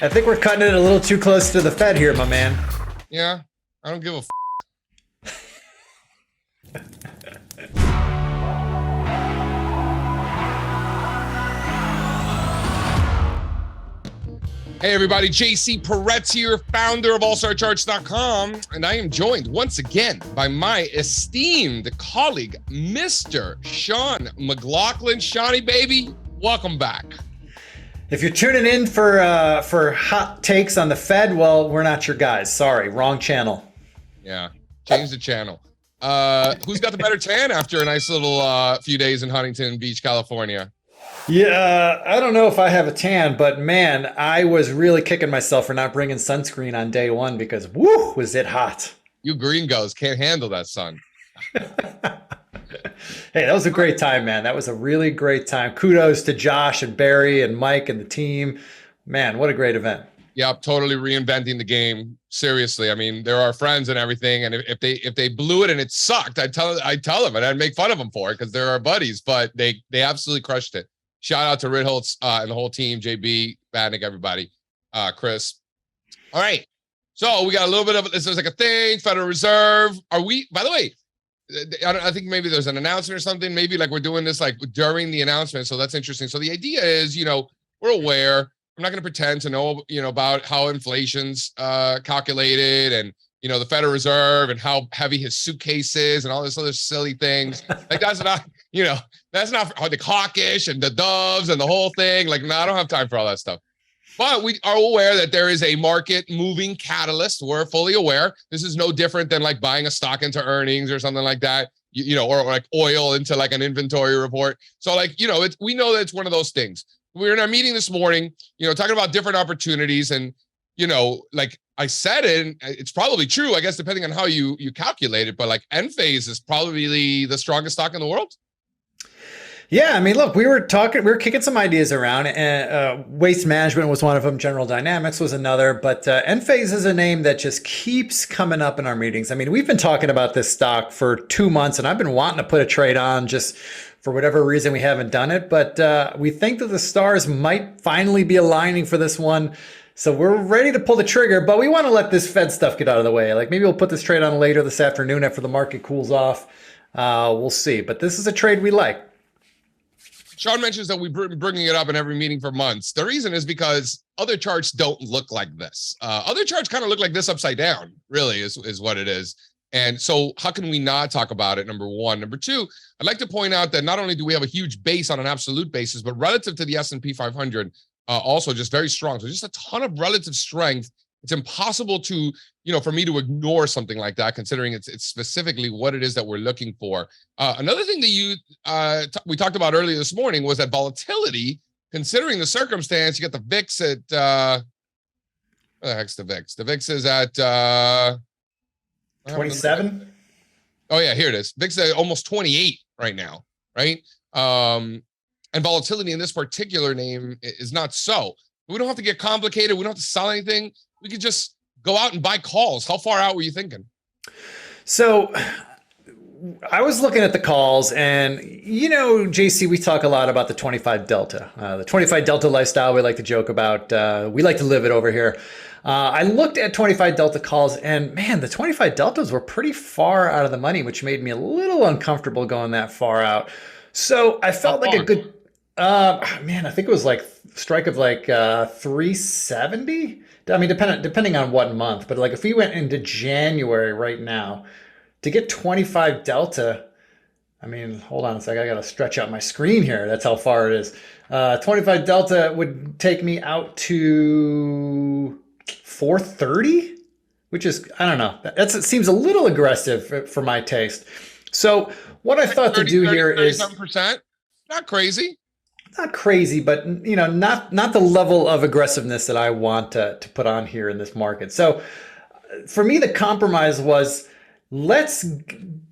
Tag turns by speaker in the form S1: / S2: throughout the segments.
S1: I think we're cutting it a little too close to the Fed here, my man.
S2: Yeah, I don't give a Hey everybody, JC Parets here, founder of AllStarCharts.com, and I am joined once again by my esteemed colleague, Mr. Sean McLaughlin. Shawnee, baby, welcome back.
S1: If you're tuning in for hot takes on the Fed, well, we're not your guys. Sorry, wrong channel.
S2: Yeah, change the channel. Who's got the better tan after a nice little few days in Huntington Beach, California?
S1: Yeah, I don't know if I have a tan, but man, I was really kicking myself for not bringing sunscreen on day one because, woo, was it hot.
S2: You gringos can't handle that sun.
S1: Hey, that was a great time, man. That was a really great time. Kudos to Josh and Barry and Mike and the team. Man, what a great event.
S2: Yep, totally reinventing the game. Seriously, I mean, they're our friends and everything. And if they blew it and it sucked, I'd tell them and I'd make fun of them for it because they're our buddies. But they absolutely crushed it. Shout out to Ritholtz and the whole team, JB, Badnick, everybody, Chris. All right, so we got a little bit of this. There's like a thing. Federal Reserve. Are we? By the way, I think maybe there's an announcement or something. Maybe like we're doing this like during the announcement. So that's interesting. So the idea is, we're aware. I'm not going to pretend to know, about how inflation's calculated and, the Federal Reserve and how heavy his suitcase is and all this other silly things. Like that's not, that's not the hawkish and the doves and the whole thing. Like, no, I don't have time for all that stuff. But we are aware that there is a market moving catalyst. We're fully aware. This is no different than like buying a stock into earnings or something like that, or like oil into like an inventory report. So like, we know that it's one of those things. We were in our meeting this morning, talking about different opportunities and, like I said it, and it's probably true, I guess, depending on how you calculate it, but like Enphase is probably the strongest stock in the world.
S1: Yeah, I mean, look, we were kicking some ideas around, and waste management was one of them. General Dynamics was another, but Enphase is a name that just keeps coming up in our meetings. I mean, we've been talking about this stock for 2 months, and I've been wanting to put a trade on just for whatever reason we haven't done it, but we think that the stars might finally be aligning for this one. So we're ready to pull the trigger, but we want to let this Fed stuff get out of the way. Like maybe we'll put this trade on later this afternoon after the market cools off. We'll see, but this is a trade we like.
S2: Sean mentions that we've been bringing it up in every meeting for months. The reason is because other charts don't look like this. Other charts kind of look like this upside down, really, is what it is. And so how can we not talk about it, number one? Number two, I'd like to point out that not only do we have a huge base on an absolute basis, but relative to the S&P 500, also just very strong. So just a ton of relative strength. It's impossible to, for me to ignore something like that, considering it's specifically what it is that we're looking for. Another thing that we talked about earlier this morning was that volatility, considering the circumstance. You got the VIX at, where the heck's the VIX? The VIX is at
S1: 27.
S2: Oh yeah, here it is. VIX is at almost 28 right now, right? And volatility in this particular name is not so. We don't have to get complicated. We don't have to sell anything. We could just go out and buy calls. How far out were you thinking?
S1: So I was looking at the calls and, JC, we talk a lot about the 25 Delta. The 25 Delta lifestyle we like to joke about. We like to live it over here. I looked at 25 Delta calls and, man, the 25 Deltas were pretty far out of the money, which made me a little uncomfortable going that far out. So I felt like a good... I think it was like strike of like 370. I mean, depending on what month, but like if we went into January right now to get 25 Delta, I mean, hold on a sec. I got to stretch out my screen here. That's how far it is. 25 Delta would take me out to 430, which is, I don't know. It seems a little aggressive for my taste. So what I thought to do here is
S2: 37%. Not crazy.
S1: Not crazy, but not the level of aggressiveness that I want to put on here in this market. So for me, the compromise was let's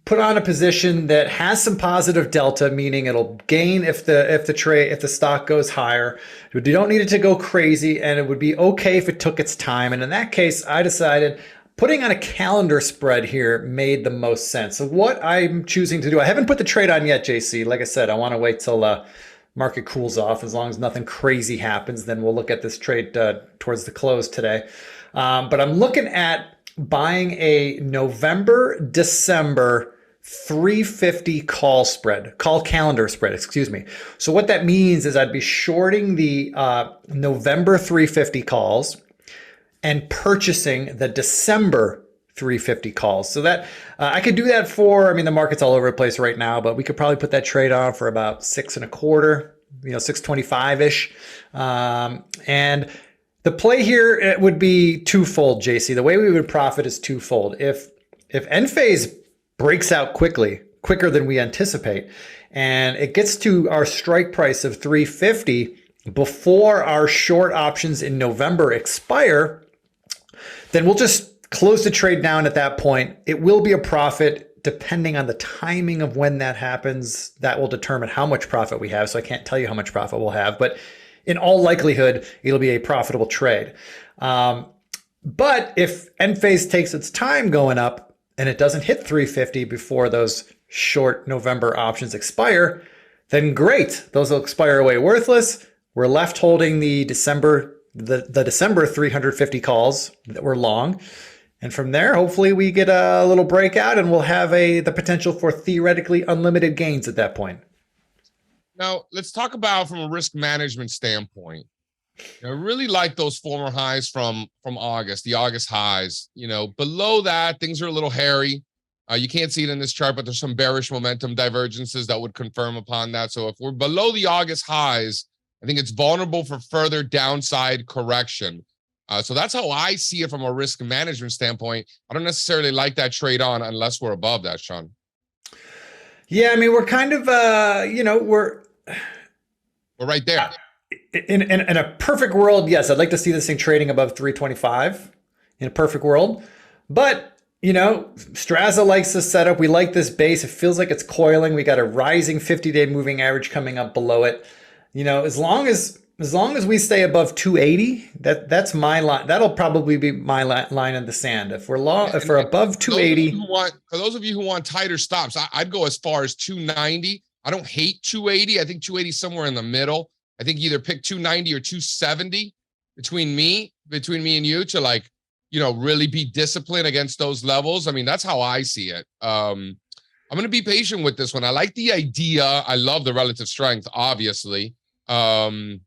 S1: put on a position that has some positive delta, meaning it'll gain if the stock goes higher. You don't need it to go crazy, and it would be okay if it took its time. And in that case, I decided putting on a calendar spread here made the most sense. So what I'm choosing to do, I haven't put the trade on yet, JC. Like I said, I want to wait till market cools off. As long as nothing crazy happens, then we'll look at this trade towards the close today. But I'm looking at buying a November, December 350 call calendar spread, excuse me. So what that means is I'd be shorting the November 350 calls and purchasing the December 350 calls. So that I could do that for, I mean, the market's all over the place right now, but we could probably put that trade on for about 6.25, 625-ish. And the play here, it would be twofold, JC. The way we would profit is twofold. If Enphase breaks out quicker than we anticipate, and it gets to our strike price of 350 before our short options in November expire, then we'll just close the trade down at that point. It will be a profit depending on the timing of when that happens. That will determine how much profit we have. So I can't tell you how much profit we'll have, but in all likelihood, it'll be a profitable trade. But if Enphase takes its time going up and it doesn't hit 350 before those short November options expire, then great. Those will expire away worthless. We're left holding the December 350 calls that were long. And from there, hopefully we get a little breakout and we'll have the potential for theoretically unlimited gains at that point.
S2: Now, let's talk about from a risk management standpoint. I really like those former highs from August, the August highs. Below that, things are a little hairy. You can't see it in this chart, but there's some bearish momentum divergences that would confirm upon that. So if we're below the August highs, I think it's vulnerable for further downside correction. So that's how I see it from a risk management standpoint. I don't necessarily like that trade on unless we're above that, Sean.
S1: Yeah, I mean, we're kind of, we're
S2: right there.
S1: In a perfect world, yes, I'd like to see this thing trading above 325 in a perfect world. But, Straza likes this setup. We like this base. It feels like it's coiling. We got a rising 50-day moving average coming up below it. As long as we stay above 280, that's my line. That'll probably be my line in the sand. If we're above 280,
S2: for those of you who want tighter stops, I'd go as far as 290. I don't hate 280. I think 280 is somewhere in the middle. I think either pick 290 or 270 between me and you to really be disciplined against those levels. I mean, that's how I see it. I'm going to be patient with this one. I like the idea. I love the relative strength, obviously. So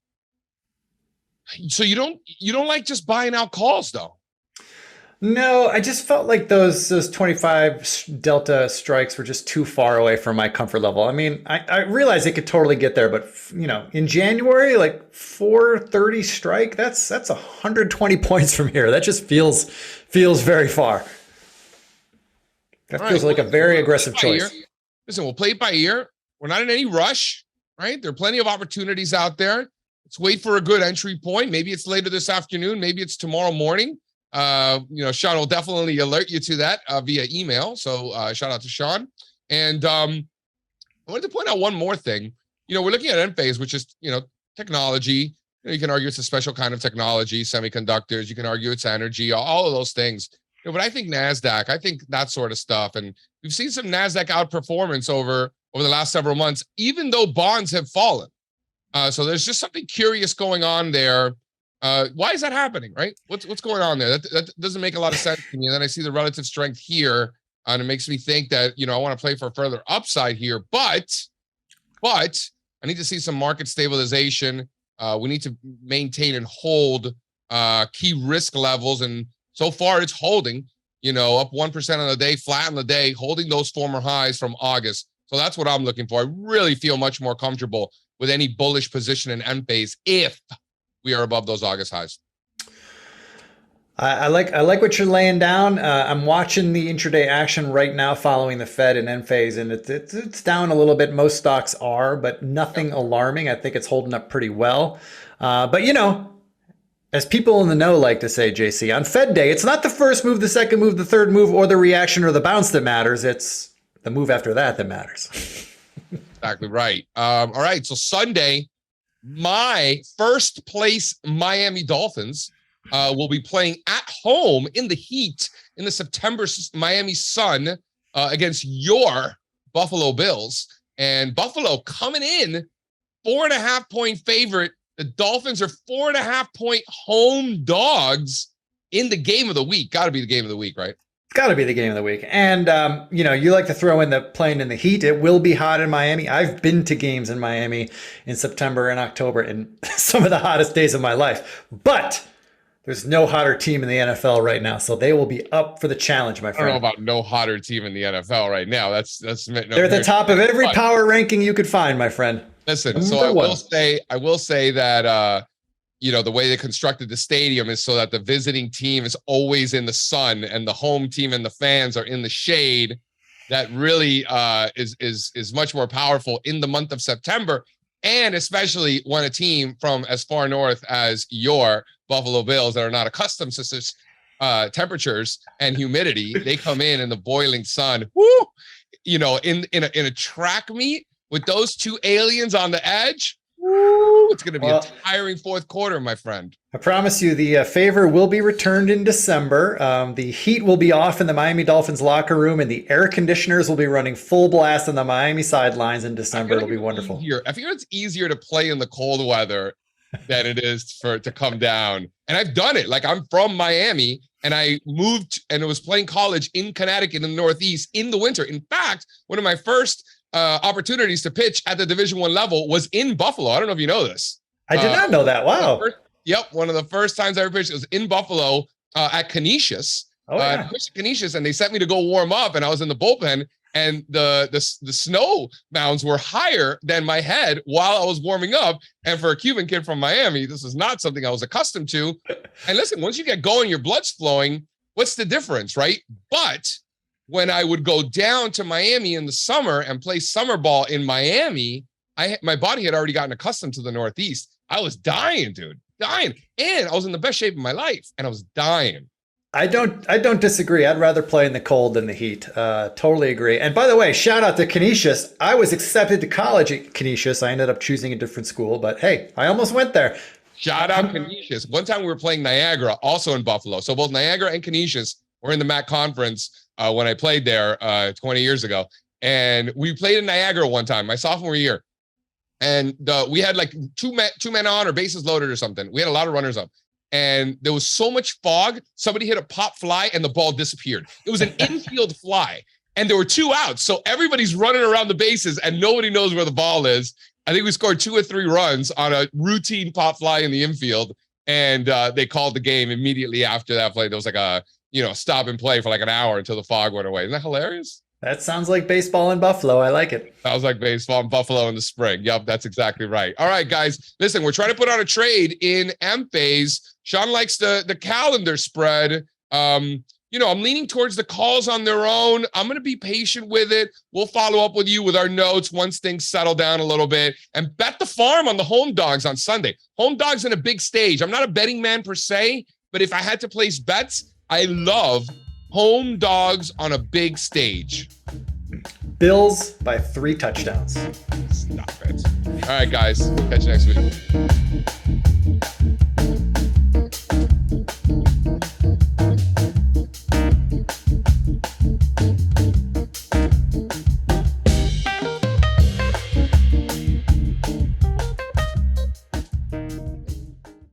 S2: you don't like just buying out calls though?
S1: No, I just felt like those 25 delta strikes were just too far away from my comfort level. I mean, I realize it could totally get there, but in January, 430 strike, that's 120 points from here. That just feels very far. That feels like a very aggressive choice.
S2: Listen, we'll play it by ear. We're not in any rush, right? There are plenty of opportunities out there. Let's wait for a good entry point. Maybe it's later this afternoon. Maybe it's tomorrow morning. Sean will definitely alert you to that via email. So shout out to Sean. And I wanted to point out one more thing. We're looking at Enphase, which is, technology. You can argue it's a special kind of technology, semiconductors. You can argue it's energy, all of those things. But I think NASDAQ, I think that sort of stuff. And we've seen some NASDAQ outperformance over the last several months, even though bonds have fallen. So there's just something curious going on there. Why is that happening, right? What's going on there? That doesn't make a lot of sense to me. And then I see the relative strength here, and it makes me think that, I want to play for further upside here. But I need to see some market stabilization. We need to maintain and hold key risk levels. And so far it's holding, up 1% on the day, flat on the day, holding those former highs from August. So that's what I'm looking for. I really feel much more comfortable with any bullish position in Enphase if we are above those August highs.
S1: I like what you're laying down. I'm watching the intraday action right now following the Fed and Enphase, and it's down a little bit. Most stocks are, but nothing alarming. I think it's holding up pretty well. But as people in the know like to say, JC, on Fed day, it's not the first move, the second move, the third move, or the reaction or the bounce that matters. It's the move after that matters.
S2: Exactly right. All right. So Sunday, my first place Miami Dolphins will be playing at home in the heat in the September Miami sun against your Buffalo Bills. And Buffalo coming in 4.5-point favorite. The Dolphins are 4.5-point home dogs in the game of the week. Got to be the game of the week, right?
S1: It's got to be the game of the week. And, you like to throw in the playing in the heat. It will be hot in Miami. I've been to games in Miami in September and October in some of the hottest days of my life. But there's no hotter team in the NFL right now. So they will be up for the challenge, my friend.
S2: I don't know about no hotter team in the NFL right now. They're
S1: at the top of every power ranking you could find, my friend.
S2: Listen, so I will say that, the way they constructed the stadium is so that the visiting team is always in the sun and the home team and the fans are in the shade. That really is much more powerful in the month of September, and especially when a team from as far north as your Buffalo Bills that are not accustomed to such temperatures and humidity, they come in the boiling sun. Woo! In a track meet with those two aliens on the edge. It's going to be a tiring fourth quarter, my friend.
S1: I promise you the favor will be returned in December. The heat will be off in the Miami Dolphins locker room, and the air conditioners will be running full blast on the Miami sidelines in December. It'll be wonderful.
S2: I feel it's easier to play in the cold weather than it is to come down. And I've done it. Like, I'm from Miami, and I moved and I was playing college in Connecticut in the Northeast in the winter. In fact, one of my first opportunities to pitch at the Division I level was in Buffalo. I don't know if you know this.
S1: I did not know that. Wow.
S2: One of the first times I ever pitched was in Buffalo at Canisius. Canisius, and they sent me to go warm up, and I was in the bullpen, and the snow mounds were higher than my head while I was warming up. And for a Cuban kid from Miami, this is not something I was accustomed to. And listen, once you get going, your blood's flowing. What's the difference, right? But when I would go down to Miami in the summer and play summer ball in Miami, my body had already gotten accustomed to the Northeast. I was dying, dude, dying. And I was in the best shape of my life, and I was dying.
S1: I don't disagree. I'd rather play in the cold than the heat. Totally agree. And by the way, shout out to Canisius. I was accepted to college at Canisius. I ended up choosing a different school, but hey, I almost went there.
S2: Shout out Canisius. One time we were playing Niagara, also in Buffalo. So both Niagara and Canisius were in the MAC conference when I played there 20 years ago. And we played in Niagara one time, my sophomore year. And we had like two men on or bases loaded or something. We had a lot of runners up. And there was so much fog, somebody hit a pop fly and the ball disappeared. It was an infield fly. And there were 2 outs. So everybody's running around the bases and nobody knows where the ball is. I think we scored 2 or 3 runs on a routine pop fly in the infield. And they called the game immediately after that play. There was like a stop and play for like an hour until the fog went away. Isn't that hilarious?
S1: That sounds like baseball in Buffalo. I like it.
S2: Sounds like baseball in Buffalo in the spring. Yep, that's exactly right. All right, guys. Listen, we're trying to put on a trade in Enphase. Sean likes the calendar spread. I'm leaning towards the calls on their own. I'm going to be patient with it. We'll follow up with you with our notes once things settle down a little bit. And bet the farm on the home dogs on Sunday. Home dogs in a big stage. I'm not a betting man per se, but if I had to place bets, I love home dogs on a big stage.
S1: Bills by 3 touchdowns.
S2: Stop it. All right, guys. Catch you next week.